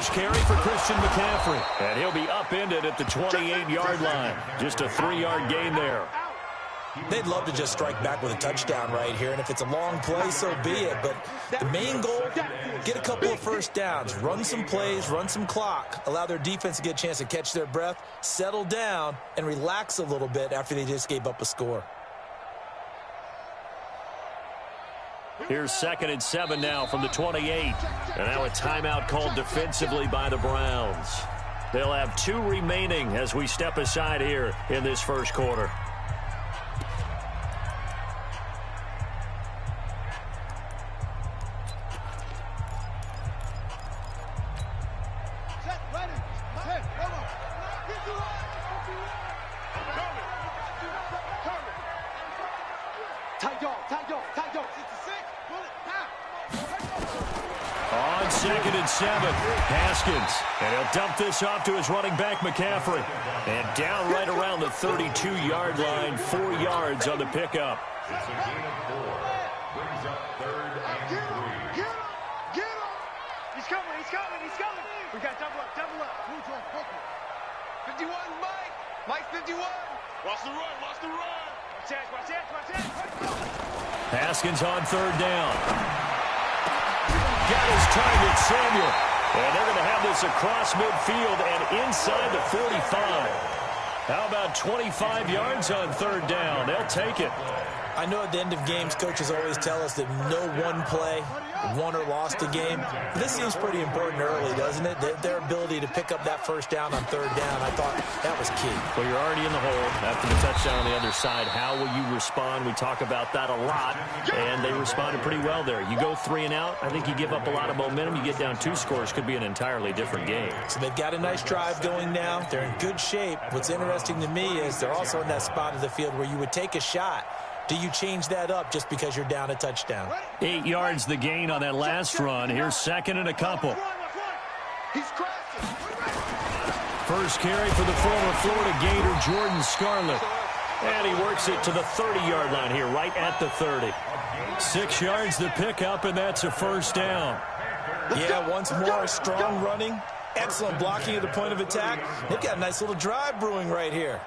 first carry for Christian McCaffrey. And he'll be upended at the 28-yard line. Just a 3-yard gain there. They'd love to just strike back with a touchdown right here, and if it's a long play, so be it. But the main goal, get a couple of first downs, run some plays, run some clock, allow their defense to get a chance to catch their breath, settle down, and relax a little bit after they just gave up a score. Here's 2nd and 7 now from the 28. And now a timeout called defensively by the Browns. They'll have 2 remaining as we step aside here in this first quarter. On 2nd and 7, Haskins. And he'll dump this off to his running back, McCaffrey. And down right around the 32-yard line, 4 yards on the pickup. It's a gain of 4. Brings up 3rd and 3. Get him! Get him! He's coming, he's coming, he's coming! We got double up, double up. 51, Mike! Mike 51! Watch the run, watch the run! Watch that, watch that, watch that! Haskins on 3rd down. Got his target, Samuel. And they're going to have this across midfield and inside the 45. How about 25 yards on 3rd down? They'll take it. I know at the end of games, coaches always tell us that no one play won or lost a game. This seems pretty important early, doesn't it? Their ability to pick up that first down on 3rd down, I thought that was key. Well, you're already in the hole after the touchdown on the other side. How will you respond? We talk about that a lot, and they responded pretty well there. You go 3 and out, I think you give up a lot of momentum. You get down 2 scores, could be an entirely different game. So they've got a nice drive going now. They're in good shape. What's interesting to me is they're also in that spot of the field where you would take a shot. Do you change that up just because you're down a touchdown? 8 yards the gain on that last run. Here's 2nd and a couple. First carry for the former Florida Gator, Jordan Scarlett. And he works it to the 30-yard line here, right at the 30. 6 yards the pickup, and that's a first down. Yeah, once more, strong running, excellent blocking at the point of attack. They've got a nice little drive brewing right here.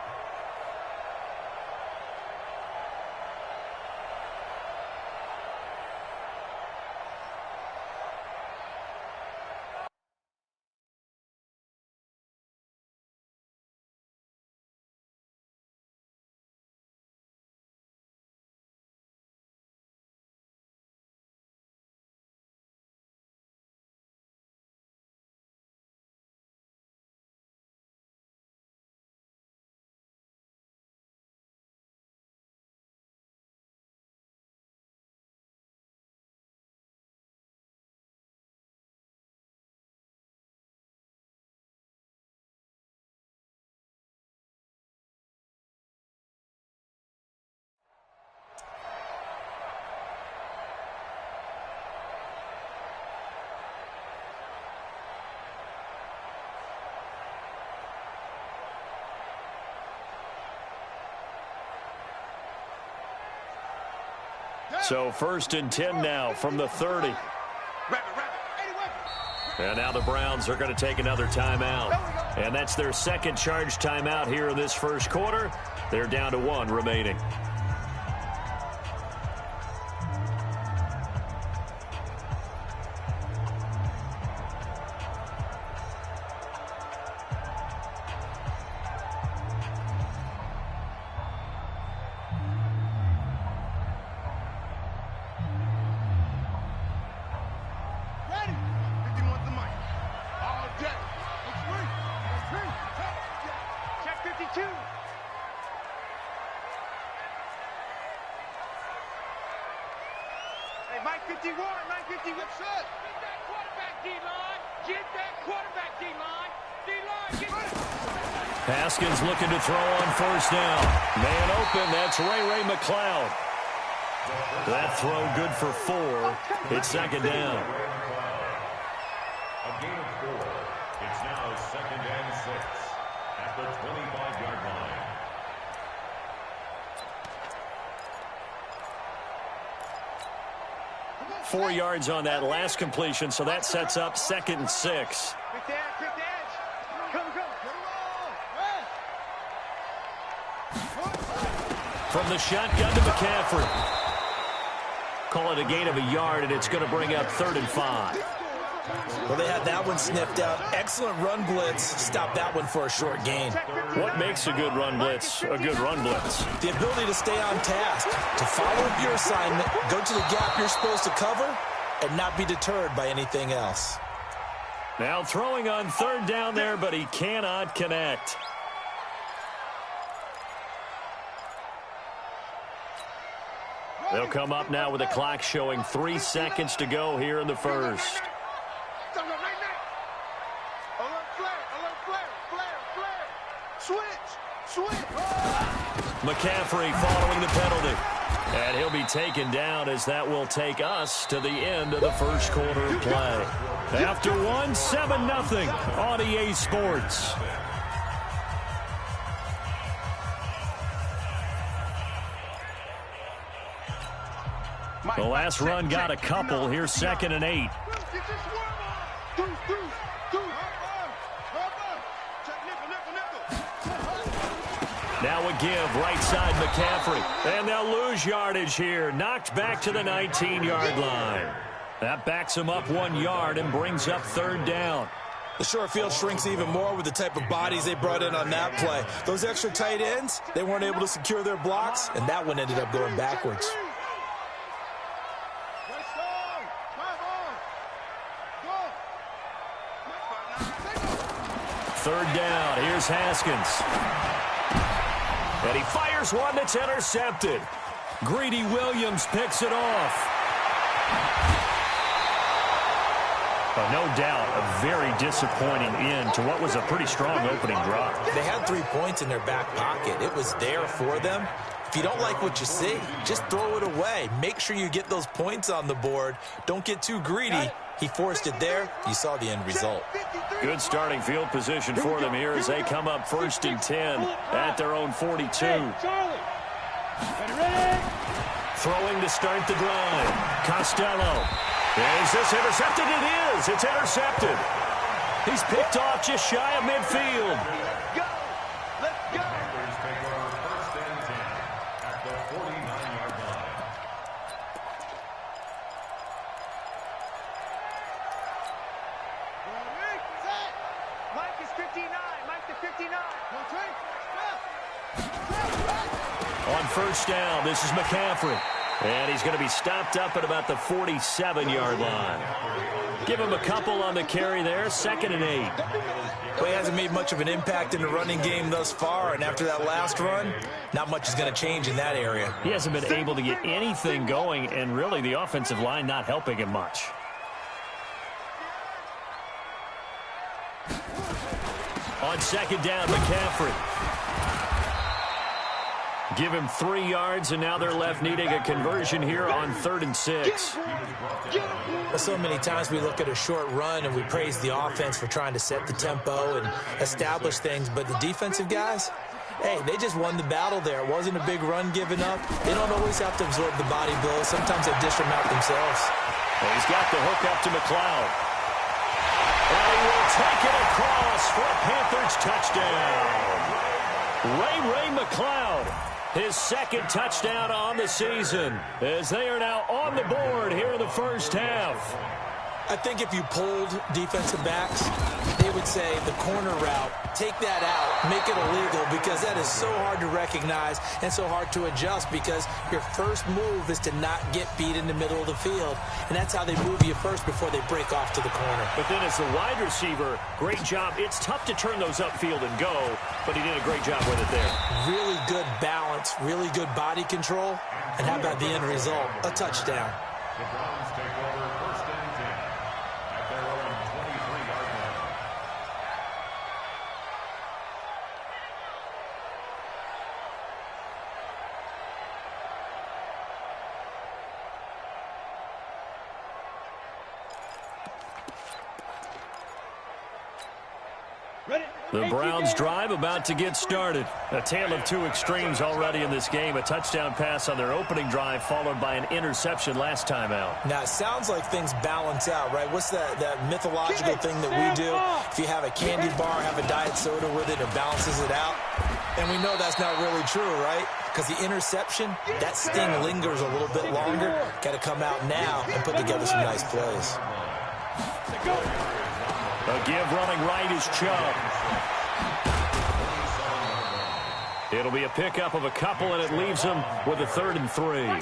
So 1st and 10 now from the 30. And now the Browns are going to take another timeout. And that's their 2nd charge timeout here in this first quarter. They're down to 1 remaining. Mike 51, Mike 51. Get that quarterback, D-line. Get that quarterback, D-line. D-line, get it. Haskins looking to throw on 1st down. Man open, that's Ray McLeod. That throw good for 4. It's 2nd down. A gain of 4. It's now 2nd and 6 at the 25-yard line. 4 yards on that last completion, so that sets up 2nd and 6. Quick the edge, quick the edge. Come. From the shotgun to McCaffrey. Call it a gain of a yard, and it's going to bring up 3rd and 5. Well, they had that one sniffed out. Excellent run blitz. Stop that one for a short gain. What makes a good run blitz a good run blitz? The ability to stay on task, to follow up your assignment, go to the gap you're supposed to cover, and not be deterred by anything else. Now throwing on 3rd down there, but he cannot connect. They'll come up now with the clock showing 3 seconds to go here in the first. McCaffrey following the penalty. And he'll be taken down as that will take us to the end of the first quarter of play. After one, 7-0 on EA Sports. The last run got a couple. Here's 2nd and 8. Now a give, right side McCaffrey. And they'll lose yardage here. Knocked back to the 19-yard line. That backs him up 1 yard and brings up 3rd down. The short field shrinks even more with the type of bodies they brought in on that play. Those extra tight ends, they weren't able to secure their blocks, and that one ended up going backwards. 3rd down. Here's Haskins. And he fires one that's intercepted. Greedy Williams picks it off. No doubt a very disappointing end to what was a pretty strong opening drive. They had 3 points in their back pocket. It was there for them. If you don't like what you see, just throw it away. Make sure you get those points on the board. Don't get too greedy. He forced it there. You saw the end result. Good starting field position for them here as they come up 1st and 10 at their own 42. Throwing to start the drive. Costello. Is this intercepted? It is. It's intercepted. He's picked off just shy of midfield. Go. Let's go. Mike is 59. Mike to 59. On 1st down, this is McCaffrey. And he's going to be stopped up at about the 47-yard line. Give him a couple on the carry there, 2nd and 8. Well, he hasn't made much of an impact in the running game thus far, and after that last run, not much is going to change in that area. He hasn't been able to get anything going, and really the offensive line not helping him much. On 2nd down, McCaffrey. Give him 3 yards, and now they're left needing a conversion here on 3rd and 6. So many times we look at a short run and we praise the offense for trying to set the tempo and establish things, but the defensive guys, hey, they just won the battle there. It wasn't a big run given up. They don't always have to absorb the body blows. Sometimes they dish them out themselves. Well, he's got the hook up to McLeod. And he will take it across for a Panthers touchdown. Ray McLeod. His 2nd touchdown on the season as they are now on the board here in the first half. I think if you polled defensive backs, they would say the corner route, take that out, make it illegal, because that is so hard to recognize and so hard to adjust, because your first move is to not get beat in the middle of the field. And that's how they move you first before they break off to the corner. But then as the wide receiver, great job. It's tough to turn those upfield and go, but he did a great job with it there. Really good balance, really good body control. And how about the end result? A touchdown. The Browns take over 1st and 10 at their own 23-yard line. Ready? The Browns drive about to get started. A tale of two extremes already in this game. A touchdown pass on their opening drive followed by an interception last time out. Now, it sounds like things balance out, right? What's that mythological thing that we do? If you have a candy bar, have a diet soda with it, it balances it out. And we know that's not really true, right? Because the interception, that sting lingers a little bit longer. Got to come out now and put together some nice plays. A give running right is Chubb. It'll be a pickup of a couple, and it leaves him with a 3rd and 3.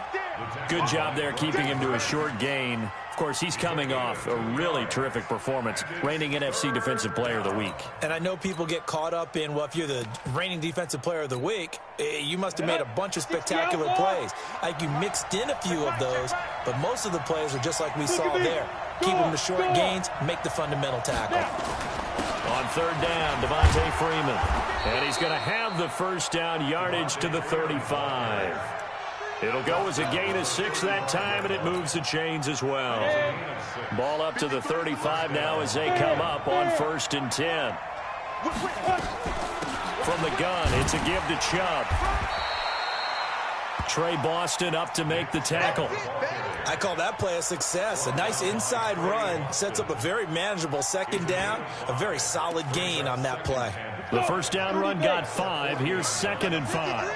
Good job there keeping him to a short gain. Of course, he's coming off a really terrific performance, reigning NFC Defensive Player of the Week. And I know people get caught up in, well, if you're the reigning Defensive Player of the Week, you must have made a bunch of spectacular plays. Like you mixed in a few of those, but most of the plays are just like we saw there. Keep them to short gains, make the fundamental tackle. On 3rd down, Devontae Freeman. And he's going to have the first down yardage to the 35. It'll go as a gain of 6 that time, and it moves the chains as well. Ball up to the 35 now as they come up on 1st and 10. From the gun, it's a give to Chubb. Trey Boston up to make the tackle. I call that play a success. A nice inside run sets up a very manageable 2nd down. A very solid gain on that play. The first down run got 5. Here's 2nd and 5.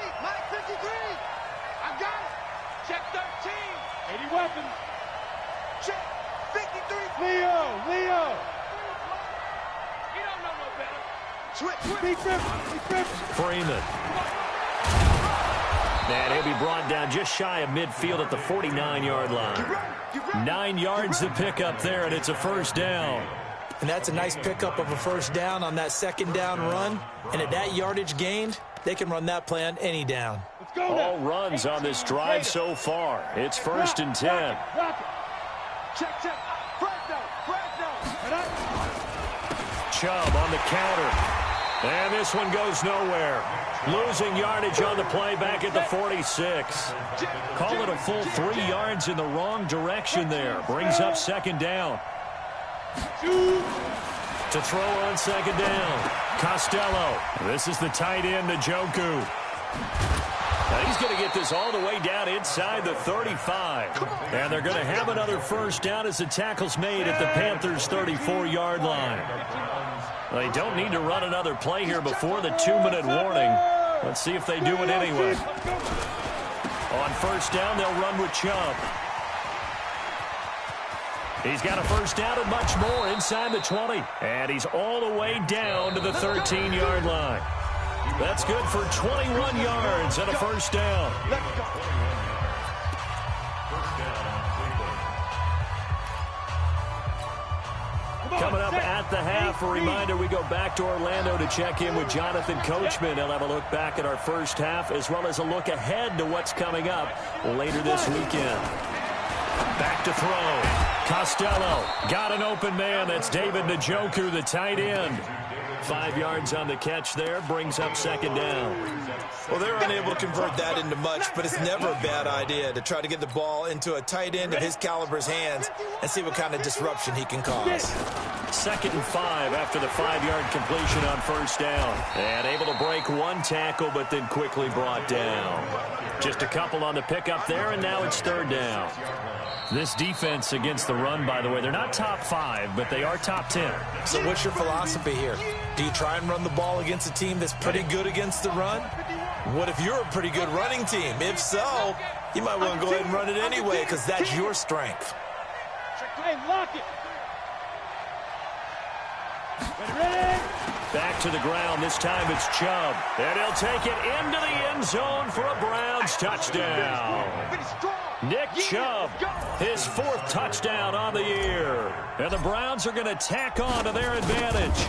Weapons. Check. 53. Leo. He don't know no better. Switch. Freeman. And he'll be brought down just shy of midfield at the 49-yard line. 9 yards to pick up there, and it's a first down. And that's a nice pickup of a first down on that 2nd down run. And at that yardage gained, they can run that play on any down. All runs on this drive so far. It's 1st and 10. Check. Chubb on the counter. And this one goes nowhere. Losing yardage on the play back at the 46. Call it a full 3 yards in the wrong direction there. Brings up 2nd down. To throw on 2nd down. Costello. This is the tight end, Njoku. Now he's going to get this all the way down inside the 35. And they're going to have another first down as the tackle's made at the Panthers' 34-yard line. They don't need to run another play here before the 2-minute warning. Let's see if they do it anyway. On first down, they'll run with Chubb. He's got a first down and much more inside the 20. And he's all the way down to the 13-yard line. That's good for 21 yards and a first down. Coming up at the half, a reminder we go back to Orlando to check in with Jonathan Coachman. He'll have a look back at our first half as well as a look ahead to what's coming up later this weekend. Back to throw. Costello got an open man. That's David Njoku, the tight end. 5 yards on the catch there, brings up 2nd down. Well, they're unable to convert that into much, but it's never a bad idea to try to get the ball into a tight end of his caliber's hands and see what kind of disruption he can cause. 2nd and 5 after the 5-yard completion on first down. And able to break one tackle, but then quickly brought down. Just a couple on the pickup there, and now it's 3rd down. This defense against the run, by the way, they're not top 5, but they are top 10. So what's your philosophy here? Do you try and run the ball against a team that's pretty good against the run? What if you're a pretty good running team? If so, you might want to go ahead and run it anyway because that's your strength. Hey, lock it. Ready? Back to the ground. This time it's Chubb. And he'll take it into the end zone for a Browns touchdown. Nick Chubb, his 4th touchdown on the year. And the Browns are going to tack on to their advantage.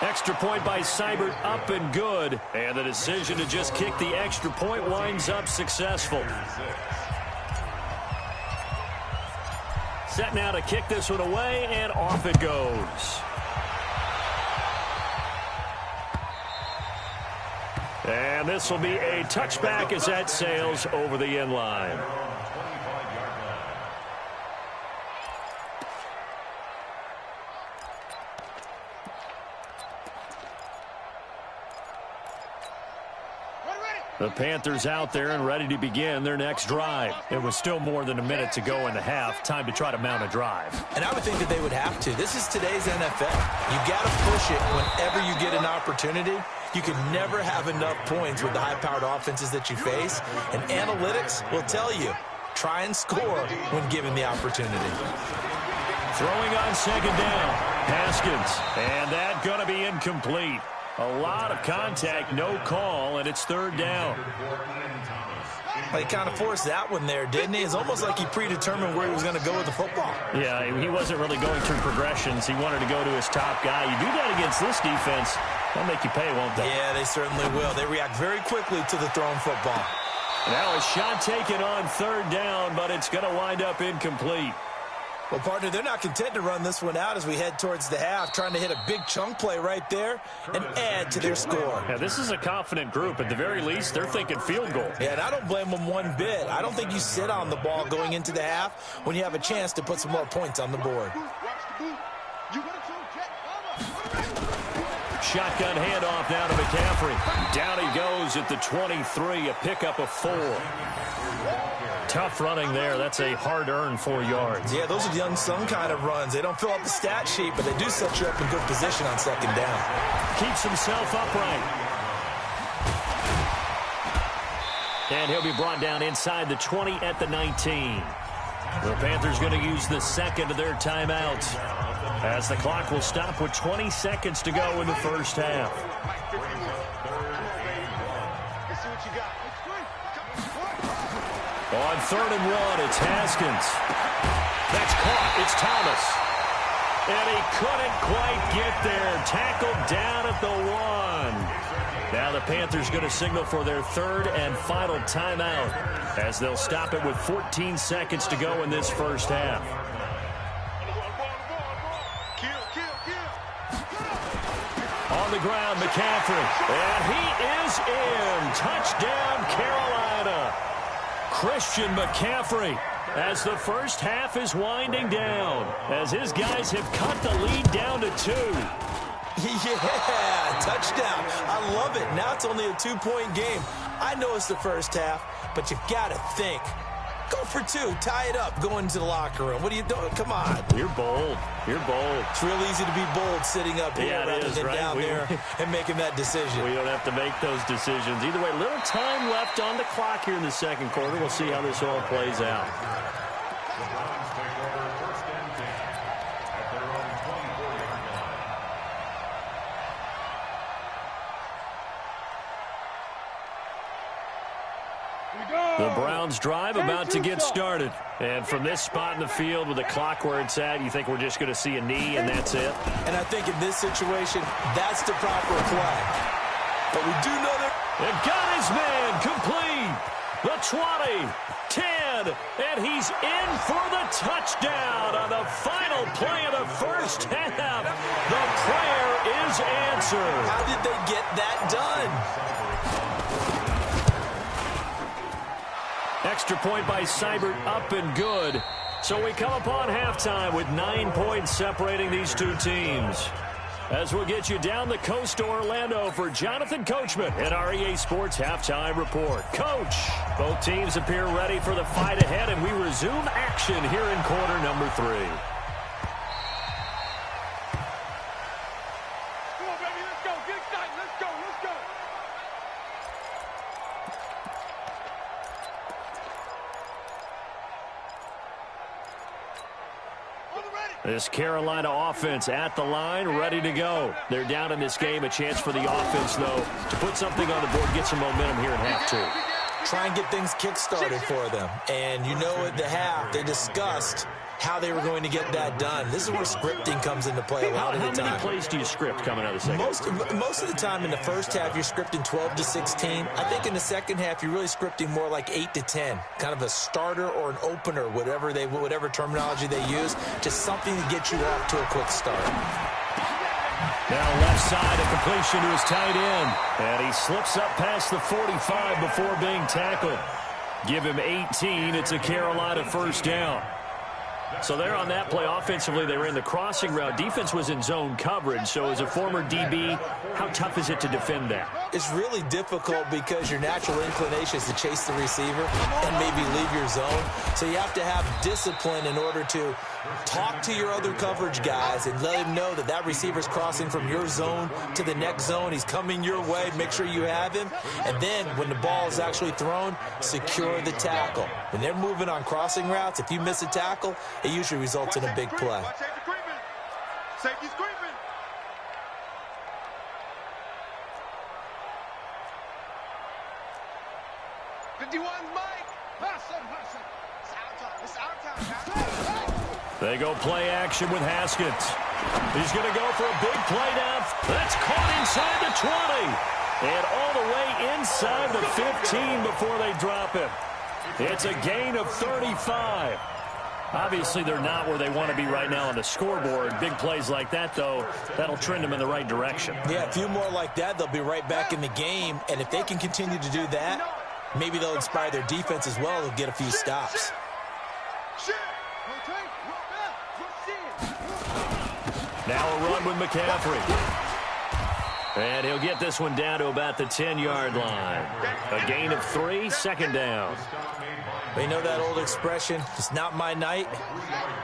Extra point by Seibert, up and good. And the decision to just kick the extra point winds up successful. Set now to kick this one away, and off it goes. And this will be a touchback as that sails over the end line. The Panthers out there and ready to begin their next drive. It was still more than a minute to go in the half. Time to try to mount a drive. And I would think that they would have to. This is today's NFL. You got to push it whenever you get an opportunity. You can never have enough points with the high-powered offenses that you face. And analytics will tell you, try and score when given the opportunity. Throwing on second down, Haskins. And that going to be incomplete. A lot of contact, no call, and it's third down. He kind of forced that one there, didn't he? It's almost like he predetermined where he was going to go with the football. Yeah, he wasn't really going through progressions. He wanted to go to his top guy. You do that against this defense, they'll make you pay, won't they? Yeah, they certainly will. They react very quickly to the thrown football. Now a shot taken on third down, but it's going to wind up incomplete. Well, partner, they're not content to run this one out as we head towards the half, trying to hit a big chunk play right there and add to their score. Yeah, this is a confident group. At the very least, they're thinking field goal. Yeah, and I don't blame them one bit. I don't think you sit on the ball going into the half when you have a chance to put some more points on the board. Shotgun handoff now to McCaffrey. Down he goes at the 23, a pickup of 4. Tough running there. That's a hard-earned 4 yards. Yeah, those are the unsung kind of runs. They don't fill up the stat sheet, but they do set you up in good position on second down. Keeps himself upright. And he'll be brought down inside the 20 at the 19. The Panthers going to use the second of their timeouts as the clock will stop with 20 seconds to go in the first half. On 3rd and 1, it's Haskins. That's caught. It's Thomas. And he couldn't quite get there. Tackled down at the 1. Now the Panthers going to signal for their 3rd and final timeout as they'll stop it with 14 seconds to go in this first half. On the ground, McCaffrey. And he is in. Touchdown, Carolina. Christian McCaffrey as the first half is winding down as his guys have cut the lead down to 2. Yeah, touchdown. I love it. Now it's only a 2-point game. I know it's the first half, but you've got to think. Go for 2. Tie it up. Go into the locker room. What are you doing? Come on. You're bold. You're bold. It's real easy to be bold sitting up here rather than down there and making that decision. We don't have to make those decisions. Either way, little time left on the clock here in the second quarter. We'll see how this all plays out. The Browns drive about to get started. And from this spot in the field with the clock where it's at, you think we're just going to see a knee and that's it? And I think in this situation, that's the proper play. But we do know that... And got his man complete. The 20, 10, and he's in for the touchdown on the final play of the first half. The prayer is answered. How did they get that done? Extra point by Seibert, up and good. So we come upon halftime with 9 points separating these two teams. As we'll get you down the coast to Orlando for Jonathan Coachman at our EA Sports Halftime Report. Coach, both teams appear ready for the fight ahead, and we resume action here in quarter number 3. Come on, baby, let's go. Get excited. Let's go. Let's go. This Carolina offense at the line, ready to go. They're down in this game. A chance for the offense, though, to put something on the board, get some momentum here in half 2. Try and get things kick-started for them. And you know at the half, they discussed how they were going to get that done. This is where scripting comes into play a lot of the time. How many plays do you script coming out of the second? Most of the time in the first half, you're scripting 12 to 16. I think in the second half, you're really scripting more like 8 to 10. Kind of a starter or an opener, whatever terminology they use. Just something to get you off to a quick start. Now left side, a completion to his tight end. And he slips up past the 45 before being tackled. Give him 18. It's a Carolina first down. So there on that play, offensively, they ran the crossing route. Defense was in zone coverage. So as a former DB, how tough is it to defend that? It's really difficult because your natural inclination is to chase the receiver and maybe leave your zone. So you have to have discipline in order to talk to your other coverage guys and let him know that that receiver's crossing from your zone to the next zone. He's coming your way. Make sure you have him. And then when the ball is actually thrown, secure the tackle. When they're moving on crossing routes, if you miss a tackle, it usually results in a big play. Safety's creeping. They go play action with Haskins. He's going to go for a big play down. That's caught inside the 20. And all the way inside the 15 before they drop him. It's a gain of 35. Obviously, they're not where they want to be right now on the scoreboard. Big plays like that, though, that'll trend them in the right direction. Yeah, a few more like that, they'll be right back in the game. And if they can continue to do that, maybe they'll inspire their defense as well. They'll get a few stops. Now a run with McCaffrey. And he'll get this one down to about the 10-yard line. A gain of 3, second down. They know that old expression, it's not my night.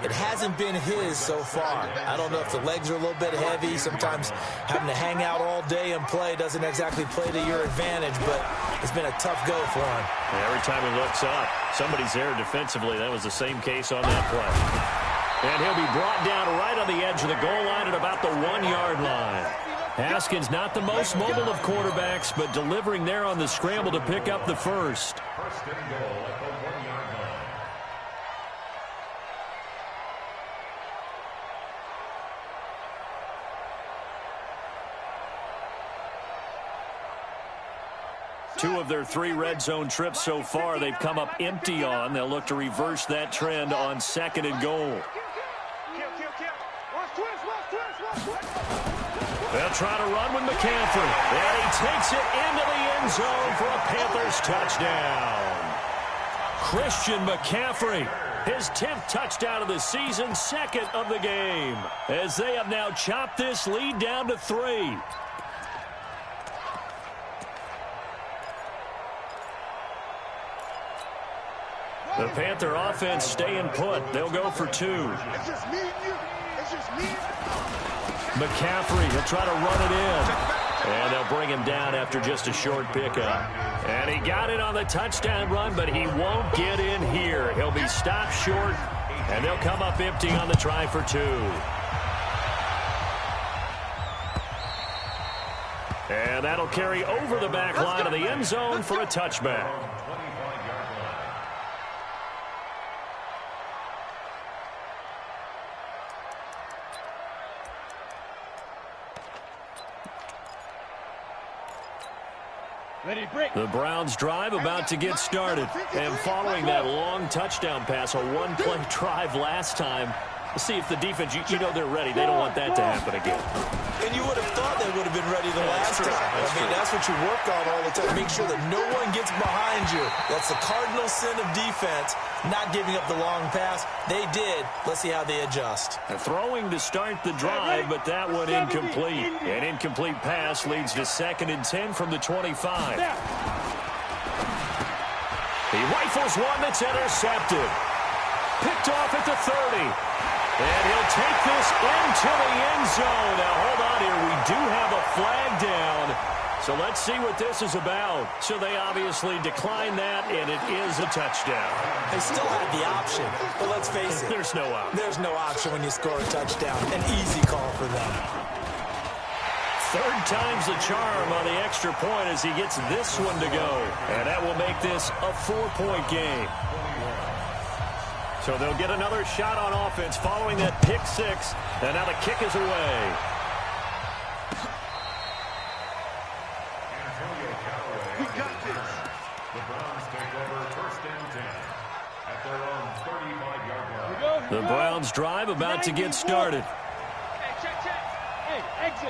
It hasn't been his so far. I don't know if the legs are a little bit heavy. Sometimes having to hang out all day and play doesn't exactly play to your advantage, but it's been a tough go for him. Every time he looks up, somebody's there defensively. That was the same case on that play. And he'll be brought down right on the edge of the goal line at about the 1-yard line. Haskins not the most mobile of quarterbacks, but delivering there on the scramble to pick up the first. First and goal at the 1-yard line. Two of their 3 red zone trips so far, they've come up empty on. They'll look to reverse that trend on second and goal. They'll try to run with McCaffrey. And he takes it into the end zone for a Panthers touchdown. Christian McCaffrey, his 10th touchdown of the season, second of the game, as they have now chopped this lead down to 3. The Panther offense staying put. They'll go for 2. It's just me and you. It's just me and you. McCaffrey, he'll try to run it in. And they'll bring him down after just a short pickup. And he got it on the touchdown run, but he won't get in here. He'll be stopped short, and they'll come up empty on the try for 2. And that'll carry over the back line of the end zone for a touchback. The Browns drive about to get started. And following that long touchdown pass, a one-play drive last time, see if the defense, you know they're ready. They don't want that to happen again. And you would have thought they would have been ready the last time. That's what you work on all the time. Make sure that no one gets behind you. That's the cardinal sin of defense, not giving up the long pass. They did. Let's see how they adjust. Throwing to start the drive, but that one incomplete. An incomplete pass leads to 2nd and 10 from the 25. He rifles one that's intercepted. Picked off at the 30. And he'll take this into the end zone. Now, hold on here. We do have a flag down. So let's see what this is about. So they obviously declined that, and it is a touchdown. They still had the option, but let's face it. There's no option. There's no option when you score a touchdown. An easy call for them. 3rd time's the charm on the extra point as he gets this one to go. And that will make this a 4-point game. So they'll get another shot on offense following that pick 6. And now the kick is away. We got this. The Browns take over 1st and 10 at their own 35-yard line. The Browns drive about to get started. Hey, check. Hey, exit.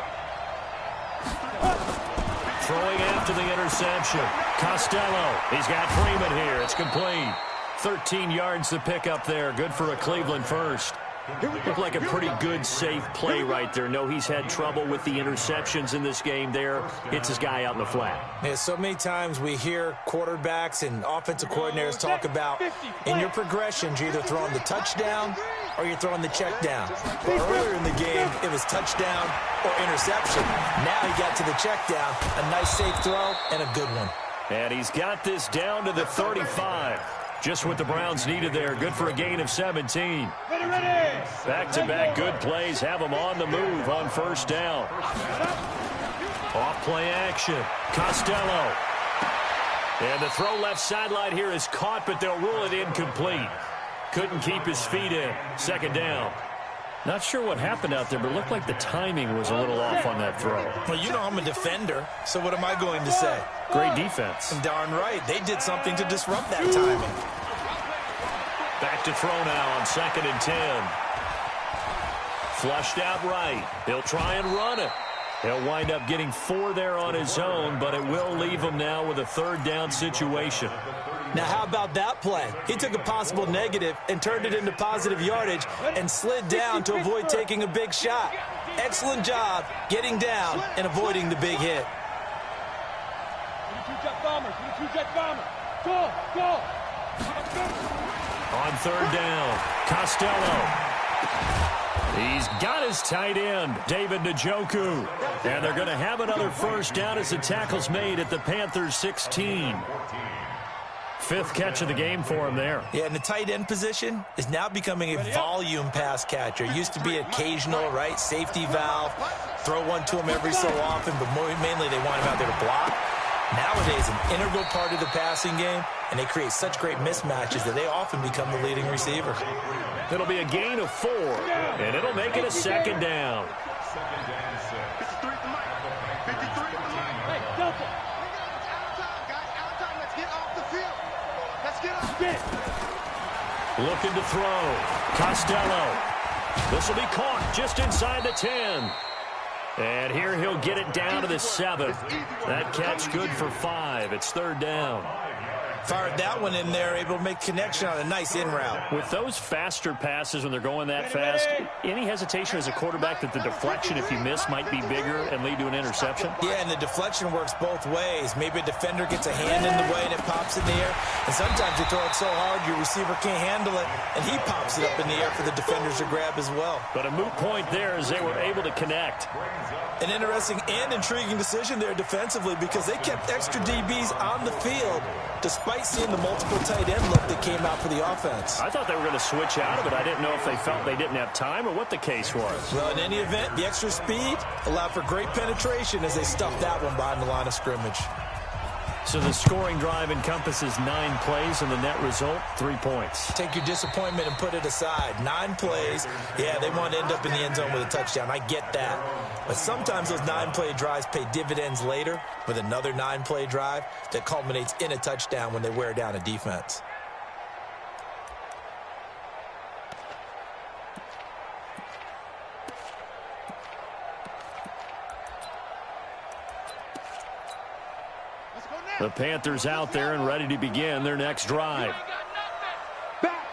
Throwing after the interception. Costello. He's got Freeman here. It's complete. 13 yards to pick up there. Good for a Cleveland first. Looked like a pretty good, safe play right there. No, he's had trouble with the interceptions in this game there. Hits his guy out in the flat. Yeah, so many times we hear quarterbacks and offensive coordinators talk about in your progressions, you're either throwing the touchdown or you're throwing the check down. But earlier in the game, it was touchdown or interception. Now he got to the check down, a nice safe throw, and a good one. And he's got this down to the 35. Just what the Browns needed there. Good for a gain of 17. Back-to-back good plays have them on the move on first down. Off play action. Costello. And the throw left sideline here is caught, but they'll rule it incomplete. Couldn't keep his feet in. Second down. Not sure what happened out there, but it looked like the timing was a little off on that throw. Well, you know I'm a defender, so what am I going to say? Great defense. And darn right, they did something to disrupt that timing. Back to throw now on 2nd and 10. Flushed out right. He'll try and run it. He'll wind up getting 4 there on his own, but it will leave him now with a 3rd down situation. Now, how about that play? He took a possible negative and turned it into positive yardage and slid down to avoid taking a big shot. Excellent job getting down and avoiding the big hit. On 3rd down, Costello. He's got his tight end, David Njoku. And they're going to have another first down as the tackle's made at the Panthers' 16. 5th catch of the game for him there. Yeah, and the tight end position is now becoming a volume pass catcher. Used to be occasional, right, safety valve. Throw one to him every so often, but mainly they want him out there to block. Nowadays, an integral part of the passing game, and they create such great mismatches that they often become the leading receiver. It'll be a gain of 4, and it'll make it a 2nd down. Looking to throw. Costello. This will be caught just inside the 10. And here he'll get it down to the 7. That catch good for 5. It's 3rd down. Fired that one in there, able to make connection on a nice in route. With those faster passes when they're going that fast, any hesitation as a quarterback that the deflection, if you miss, might be bigger and lead to an interception? Yeah, and the deflection works both ways. Maybe a defender gets a hand in the way and it pops in the air. And sometimes you throw it so hard your receiver can't handle it, and he pops it up in the air for the defenders to grab as well. But a moot point there as they were able to connect. An interesting and intriguing decision there defensively because they kept extra DBs on the field despite seeing the multiple tight end look that came out for the offense. I thought they were going to switch out of it. I didn't know if they felt they didn't have time or what the case was. Well, in any event, the extra speed allowed for great penetration as they stuffed that one behind the line of scrimmage. So the scoring drive encompasses 9 plays, and the net result, 3 points. Take your disappointment and put it aside. 9 plays, yeah, they want to end up in the end zone with a touchdown. I get that. But sometimes those 9-play drives pay dividends later with another 9-play drive that culminates in a touchdown when they wear down a defense. The Panthers out there and ready to begin their next drive. Back.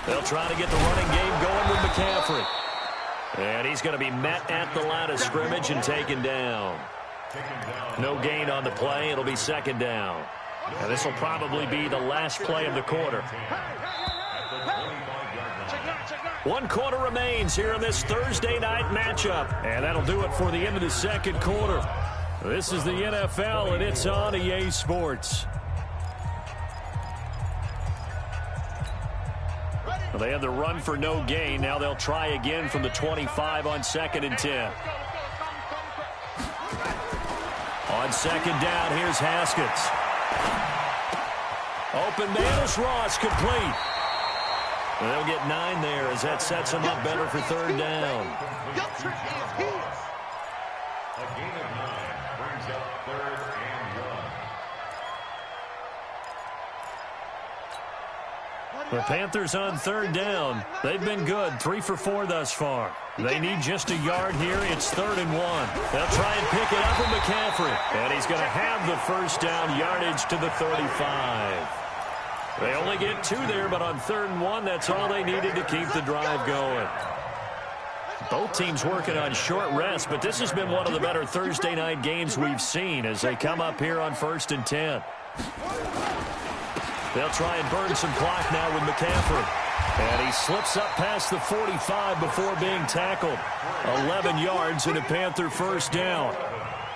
They'll try to get the running game going with McCaffrey. And he's going to be met at the line of scrimmage and taken down. No gain on the play. It'll be 2nd down. And this will probably be the last play of the quarter. 1 quarter remains here in this Thursday night matchup. And that'll do it for the end of the 2nd quarter. This is the NFL, and it's on EA Sports. Well, they had the run for no gain. Now they'll try again from the 25 on 2nd and 10. On 2nd down, here's Haskins. Open man is Ross, complete. And they'll get 9 there as that sets them up better for 3rd down. A gain of 9 brings up 3rd and 1. The Panthers on third down. They've been good, 3 for 4 thus far. They need just a yard here. It's 3rd and 1. They'll try and pick it up with McCaffrey. And he's going to have the first down, yardage to the 35. They only get 2 there, but on 3rd and 1, that's all they needed to keep the drive going. Both teams working on short rest, but this has been one of the better Thursday night games we've seen as they come up here on 1st and 10. They'll try and burn some clock now with McCaffrey. And he slips up past the 45 before being tackled. 11 yards and a Panther first down.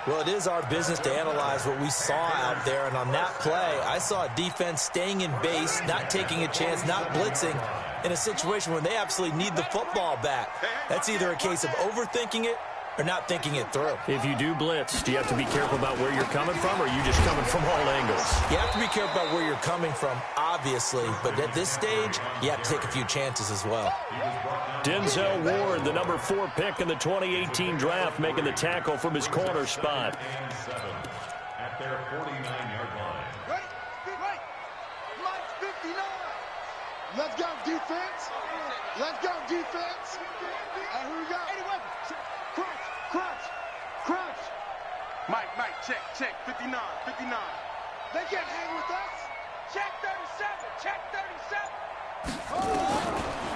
Well, it is our business to analyze what we saw out there. And on that play, I saw a defense staying in base, not taking a chance, not blitzing in a situation where they absolutely need the football back. That's either a case of overthinking it or not thinking it through. If you do blitz, do you have to be careful about where you're coming from, or are you just coming from all angles? You have to be careful about where you're coming from, obviously, but at this stage, you have to take a few chances as well. Denzel Ward, the number 4 pick in the 2018 draft, making the tackle from his corner spot. At their 49-yard line. Right. Mike's 59. Let's go, defense. Let's go, defense. And here we go. Crunch. Mike, check. 59. They can't hang with us. Check 37.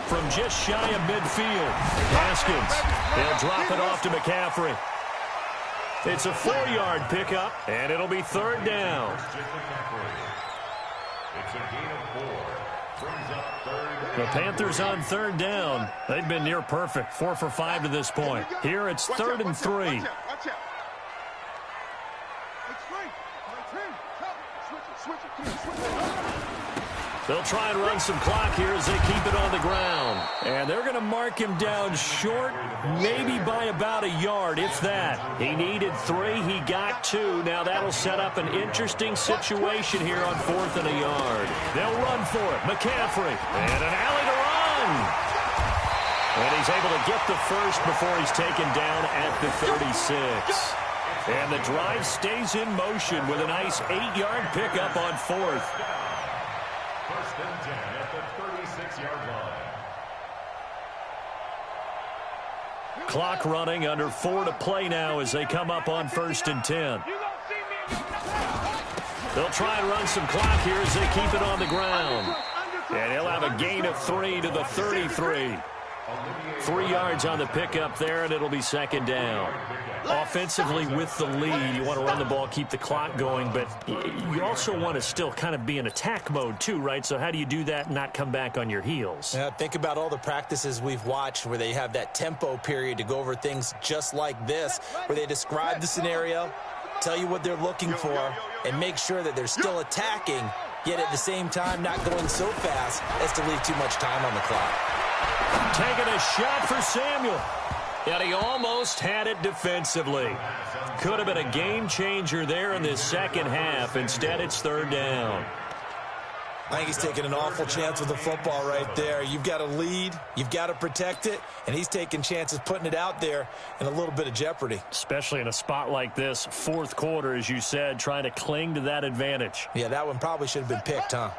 From just shy of midfield, Haskins. They'll drop it off to McCaffrey. It's a 4-yard pickup, and it'll be 3rd down. It's a gain of 4. Brings up 3rd. The Panthers on 3rd down. They've been near perfect, 4 for 5 to this point. Here it's 3rd and 3. Watch out. Switch it. They'll try and run some clock here as they keep it on the ground. And they're going to mark him down short, maybe by about a yard, if that. He needed 3. He got 2. Now that'll set up an interesting situation here on 4th and a yard. They'll run for it. McCaffrey. And an alley to run. And he's able to get the first before he's taken down at the 36. And the drive stays in motion with a nice 8-yard pickup on 4th. 1st and 10 at the 36-yard line. Clock running, under 4 to play now as they come up on 1st and 10. They'll try and run some clock here as they keep it on the ground. And he'll have a gain of 3 to the 33. 3 yards on the pickup there, and it'll be 2nd down. Offensively with the lead, you want to run the ball, keep the clock going, but you also want to still kind of be in attack mode too, right? So how do you do that and not come back on your heels? Yeah, think about all the practices we've watched where they have that tempo period to go over things just like this, where they describe the scenario, tell you what they're looking for, and make sure that they're still attacking, yet at the same time not going so fast as to leave too much time on the clock. Taking a shot for Samuel. And he almost had it defensively. Could have been a game changer there in this second half. Instead, it's 3rd down. I think he's taking an awful chance with the football right there. You've got to lead, you've got to protect it, and he's taking chances putting it out there in a little bit of jeopardy. Especially in a spot like this, 4th quarter, as you said, trying to cling to that advantage. Yeah, that one probably should have been picked, huh?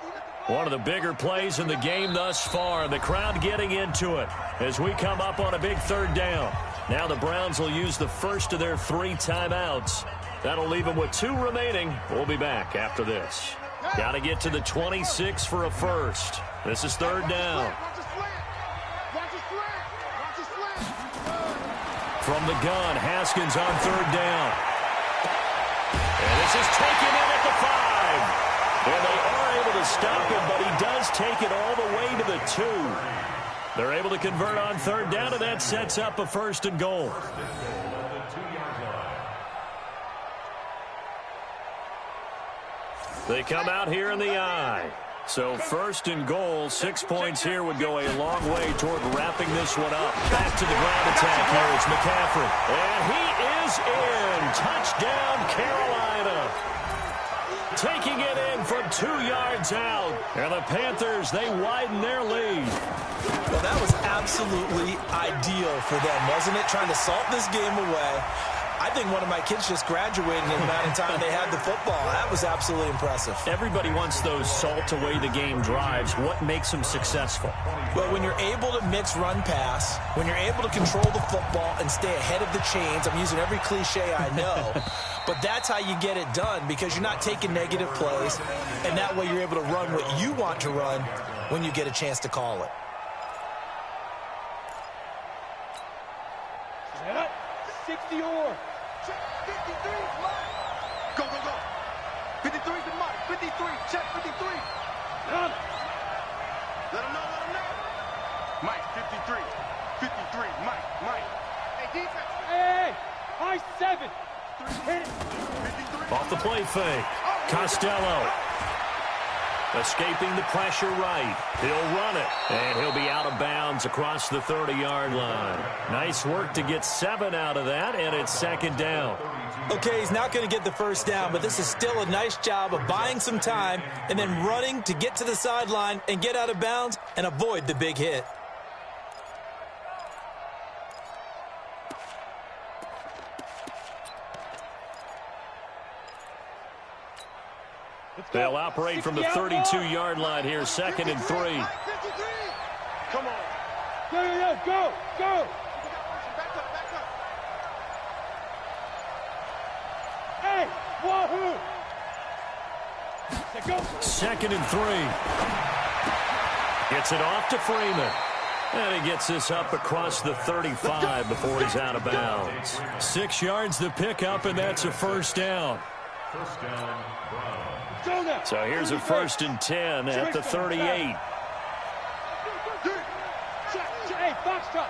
One of the bigger plays in the game thus far. The crowd getting into it as we come up on a big 3rd down. Now the Browns will use the first of their 3 timeouts. That'll leave them with 2 remaining. We'll be back after this. Got to get to the 26 for a first. This is 3rd down. From the gun, Haskins on 3rd down. And this is taken in at the 5. And they are able to stop him, but he does take it all the way to the 2. They're able to convert on 3rd down, and that sets up a 1st and goal. They come out here in the I. So 1st and goal, 6 points here would go a long way toward wrapping this one up. Back to the ground attack here. It's McCaffrey. And he is in. Touchdown, Carolina. Taking it in from 2 yards out. And the Panthers, they widen their lead. Well, that was absolutely ideal for them, wasn't it? Trying to salt this game away. I think one of my kids just graduated in the amount of time they had the football. That was absolutely impressive. Everybody wants those salt-away-the-game drives. What makes them successful? Well, when you're able to mix run-pass, when you're able to control the football and stay ahead of the chains, I'm using every cliche I know, but that's how you get it done because you're not taking negative plays, and that way you're able to run what you want to run when you get a chance to call it. Set up. 60 or. Check 53. Go, go, go. 53 to Mike. 53. Check 53. Let him know, let him know. Mike, 53. 53. Mike. Hey, defense. Hey. High 7. Hit it. 53. Off the play fake. Costello. Escaping the pressure right. He'll run it. And he'll be out of bounds across the 30-yard line. Nice work to get 7 out of that, and it's second down. Okay, he's not going to get the first down, but this is still a nice job of buying some time and then running to get to the sideline and get out of bounds and avoid the big hit. They'll operate from the 32-yard line here, second and 3. Come on. Go. Back up. Hey, wahoo. Second and 3. Gets it off to Freeman. And he gets this up across the 35 before he's out of bounds. 6 yards the pickup, and that's a first down. First down, Brown. So here's a 1st and 10 at the 38. Hey, Foxtrot.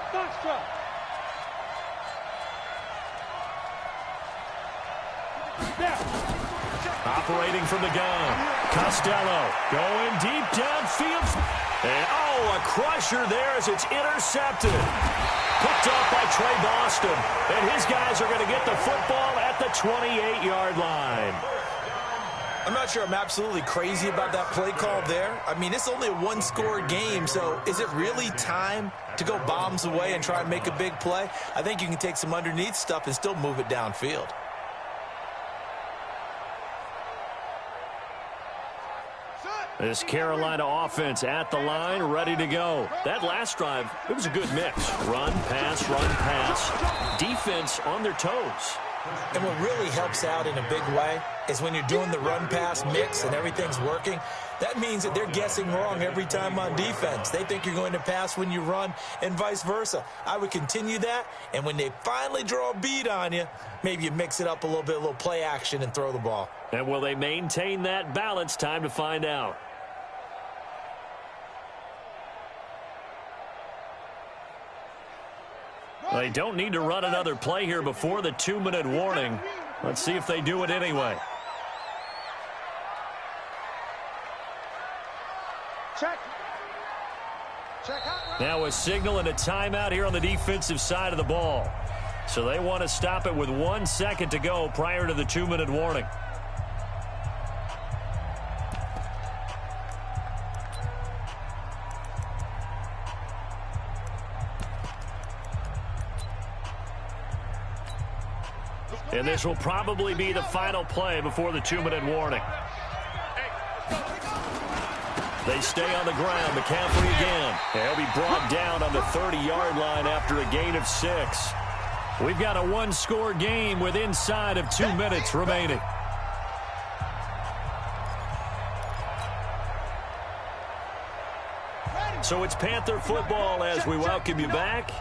Operating from the gun. Costello going deep downfield. And, a crusher there as it's intercepted. Picked off by Trey Boston. And his guys are going to get the football at the 28-yard line. I'm not sure I'm absolutely crazy about that play call there. I mean, it's only a one-score game, so is it really time to go bombs away and try and make a big play? I think you can take some underneath stuff and still move it downfield. This Carolina offense at the line, ready to go. That last drive, it was a good mix. Run, pass. Defense on their toes. And what really helps out in a big way is when you're doing the run-pass mix and everything's working, that means that they're guessing wrong every time on defense. They think you're going to pass when you run and vice versa. I would continue that, and when they finally draw a bead on you, maybe you mix it up a little bit, a little play action and throw the ball. And will they maintain that balance? Time to find out. They don't need to run another play here before the 2-minute warning. Let's see if they do it anyway. Check. Now a signal and a timeout here on the defensive side of the ball. So they want to stop it with 1 second to go prior to the 2-minute warning. And this will probably be the final play before the 2-minute warning. They stay on the ground. McCaffrey again. He'll be brought down on the 30-yard line after a gain of 6. We've got a one-score game with inside of 2 minutes remaining. So it's Panther football as we welcome you back.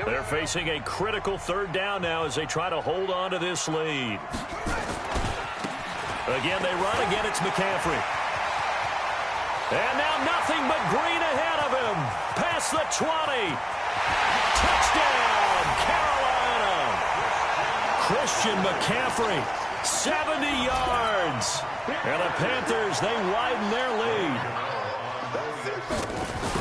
They're facing a critical 3rd down now as they try to hold on to this lead. Again, they run. Again, it's McCaffrey. And now nothing but green ahead of him. Past the 20. Touchdown, Carolina. Christian McCaffrey, 70 yards. And the Panthers, they widen their lead.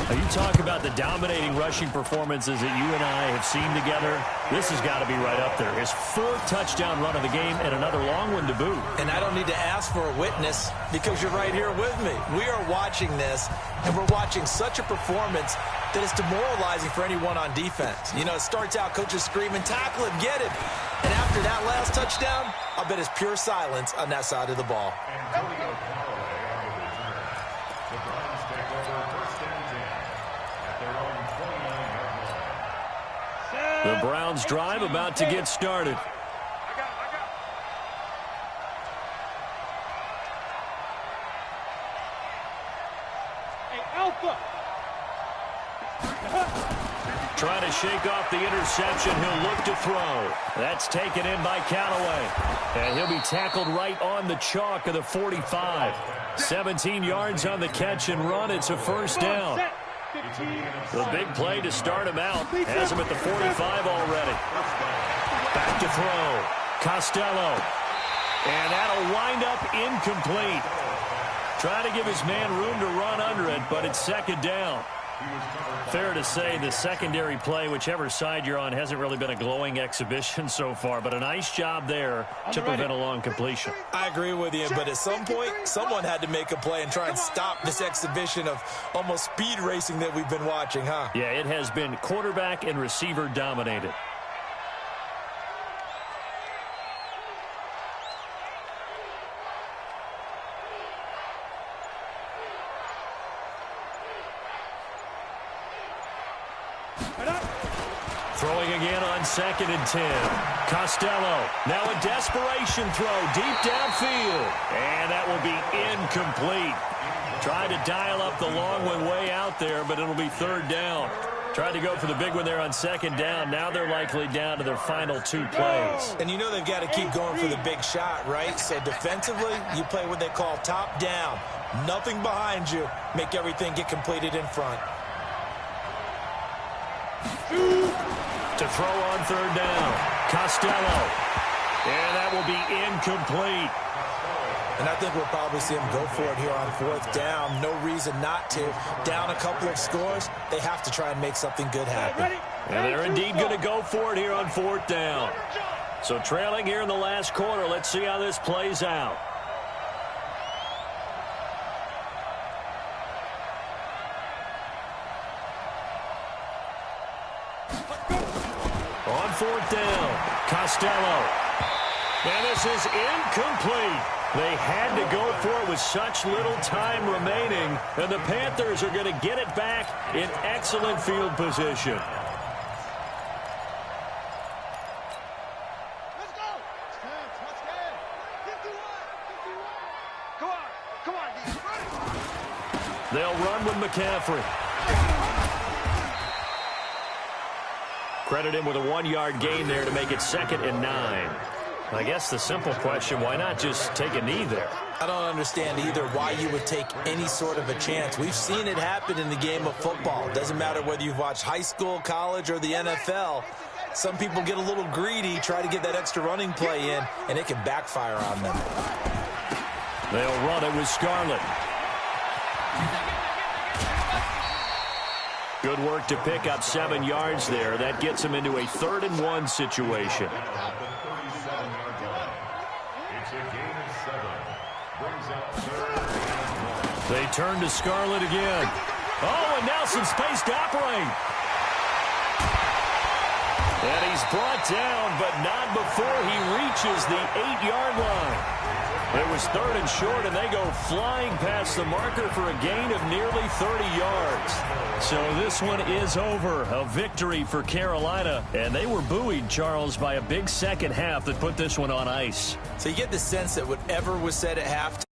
You talk about the dominating rushing performances that you and I have seen together. This has got to be right up there. His 4th touchdown run of the game and another long one to boot. And I don't need to ask for a witness because you're right here with me. We are watching this, and we're watching such a performance that it's demoralizing for anyone on defense. You know, it starts out coaches screaming, tackle him, get him. And after that last touchdown, I'll bet it's pure silence on that side of the ball. The Browns take over first and 10 at their own 29-yard line. The Browns drive about to get started. Trying to shake off the interception. He'll look to throw. That's taken in by Callaway. And he'll be tackled right on the chalk of the 45. 17 yards on the catch and run. It's a first down. The big play to start him out. Has him at the 45 already. Back to throw. Costello. And that'll wind up incomplete. Trying to give his man room to run under it, but it's second down. Fair to say the secondary play, whichever side you're on, hasn't really been a glowing exhibition so far, but a nice job there to prevent a long completion. I agree with you, but at some point, someone had to make a play and try and stop this exhibition of almost speed racing that we've been watching, huh? Yeah, it has been quarterback and receiver dominated. Throwing again on 2nd and 10. Costello, now a desperation throw deep downfield. And that will be incomplete. Tried to dial up the long one way out there, but it'll be third down. Tried to go for the big one there on 2nd down. Now they're likely down to their final 2 plays. And you know they've got to keep going for the big shot, right? So defensively, you play what they call top down. Nothing behind you. Make everything get completed in front. To throw on 3rd down. Costello. And that will be incomplete. And I think we'll probably see them go for it here on 4th down. No reason not to. Down a couple of scores, they have to try and make something good happen. And they're indeed going to go for it here on 4th down. So trailing here in the last quarter. Let's see how this plays out. On 4th down, Costello. And this is incomplete. They had to go for it with such little time remaining, and the Panthers are going to get it back in excellent field position. Let's go. Let's go. 51. Come on, D. They'll run with McCaffrey. Credit him with a 1-yard gain there to make it 2nd and 9. I guess the simple question, why not just take a knee there? I don't understand either why you would take any sort of a chance. We've seen it happen in the game of football. It doesn't matter whether you've watched high school, college, or the NFL. Some people get a little greedy, try to get that extra running play in, and it can backfire on them. They'll run it with Scarlett. Good work to pick up 7 yards there. That gets him into a 3rd and 1 situation. They turn to Scarlett again. Oh, and now some space to operate. And he's brought down, but not before he reaches the 8-yard line. It was 3rd and short, and they go flying past the marker for a gain of nearly 30 yards. So this one is over. A victory for Carolina. And they were buoyed, Charles, by a big second half that put this one on ice. So you get the sense that whatever was said at halftime,